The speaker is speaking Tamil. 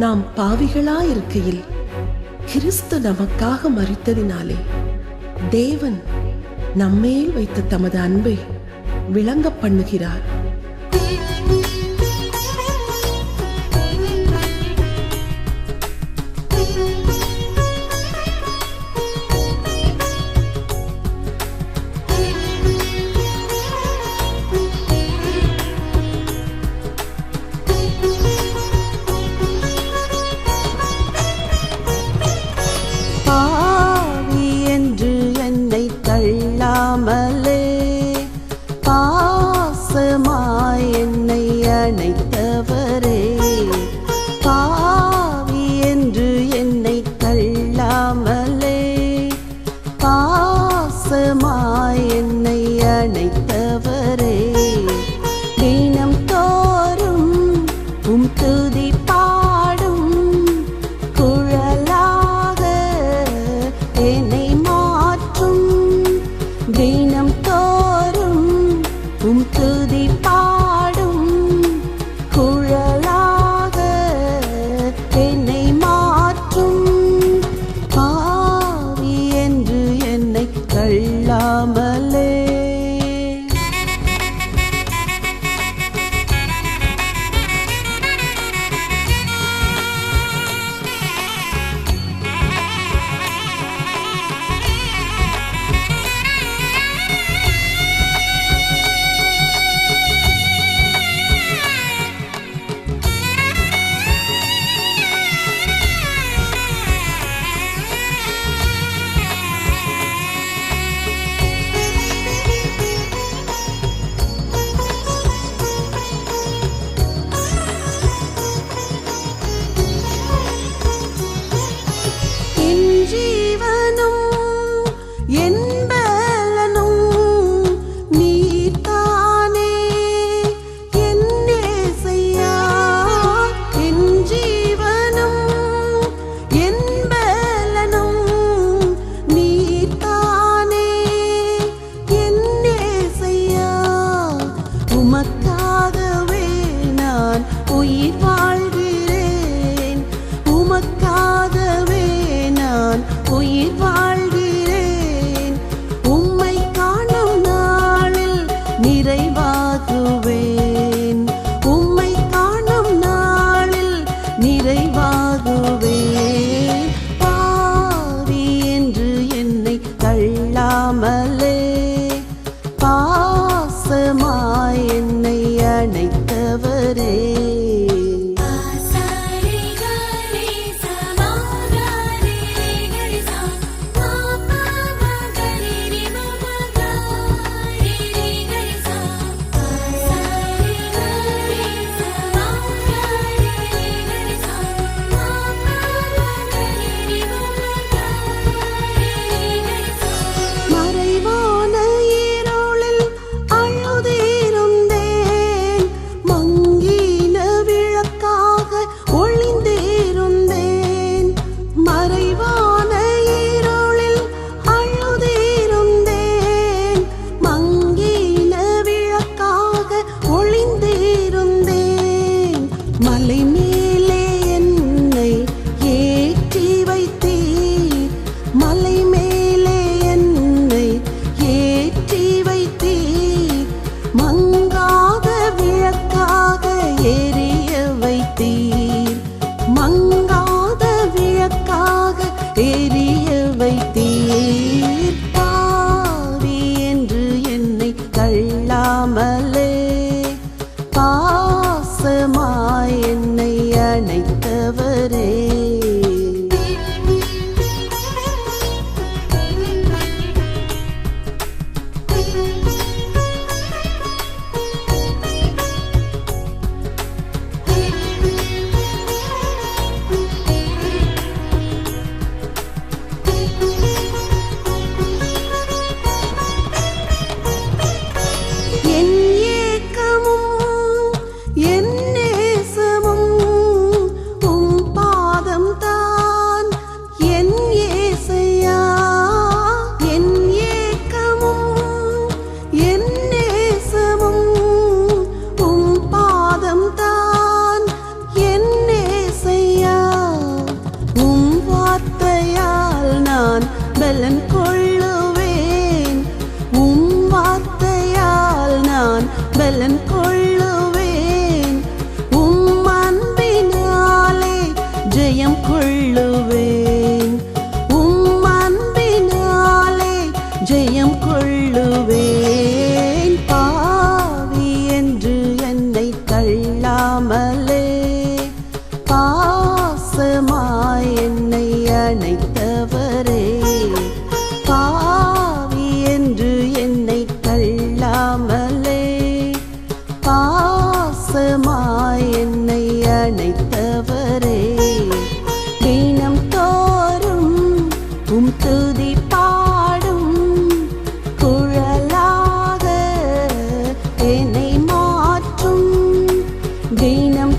நாம் பாவிகளாயிருக்கையில் கிறிஸ்து நமக்காக மரித்ததினாலே தேவன் நம்மேல் வைத்த தமது அன்பை விளங்க பண்ணுகிறார். பாவி என்று என்னை தள்ளாமலே பாசமாய் என்னை அணைத்தவரே, பாவி என்று என்னை தள்ளாமலே பாசமாய் என்னை அணைத்தவரே, தினம் தோறும் உம் துதி பாடும் குழலாக என்னை மாற்றும், தினம் தோறும் உம் துதி பாடும் குழலாக என்னை மாற்றும், பாவி என்று என்னை தள்ளாமலே. என் ஜீவனும் என் பலனும் நீர்தானே என் இயேசையா, என் ஜீவனும் என் பலனும் நீர்தானே என் இயேசையா, உமக்காகவே நான் உயிர் வாழ்கிறேன், உமக்காகவே நான் உயிர் வாழ்கிறேன், உம்மை காணும் நாளில் நிறைவாகுவேன், உம்மை காணும் நாளில் நிறைவாகுவேன், பாவி என்று என்னை தள்ளாமலே பாசமாய் என்னை அணைத்தவரே. மறைவான இருளில் அழுதிருந்தேன், மங்கின விளக்காக ஒளிந்திருந்தேன், மறைவான இருளில் அழுதிருந்தேன், மங்கின விளக்காக ஒளிந்திருந்தேன், மலை மேலே என்னை ஏற்றி வைத்தீர், மலை மேலே என்னை ஏற்றி வைத்தீர், மங்காத விளக்காக எரிய வைத்தீர், மங்காத விளக்காக எரிய வைத்தீர், பாவி என்று என்னை தள்ளாமலே பாசமாய் என்னை அணைத்தவரே. அழைத்தவரே தினம் தோறும் துதி பாடும் குழலாக என்னை மாற்றும் தினம்